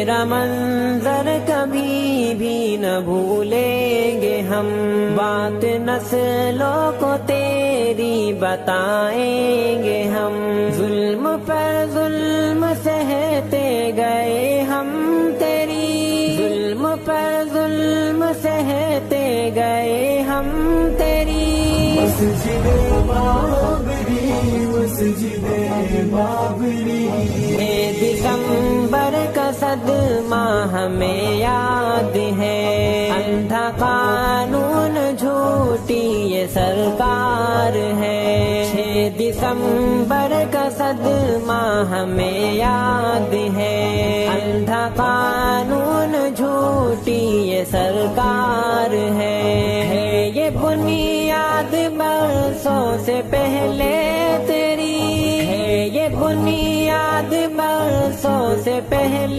تیرا منظر کبھی بھی نہ بھولیں گے ہم، بات نسلوں کو تیری بتائیں گے ہم، ظلم پر ظلم سہتے گئے ہم تیری، ظلم پر ظلم سہتے گئے ہم تیری، مسجد بابری مسجد بابری، دسمبر کا صدمہ ہمیں یاد ہے، اندھا قانون جھوٹی یہ سرکار ہے، 6 دسمبر کا صدمہ ہمیں یاد ہے، اندھا قانون جھوٹی یہ سرکار ہے، یہ بنیاد برسوں سے پہلے تیری ہے، یہ بنیاد برسوں سے پہلے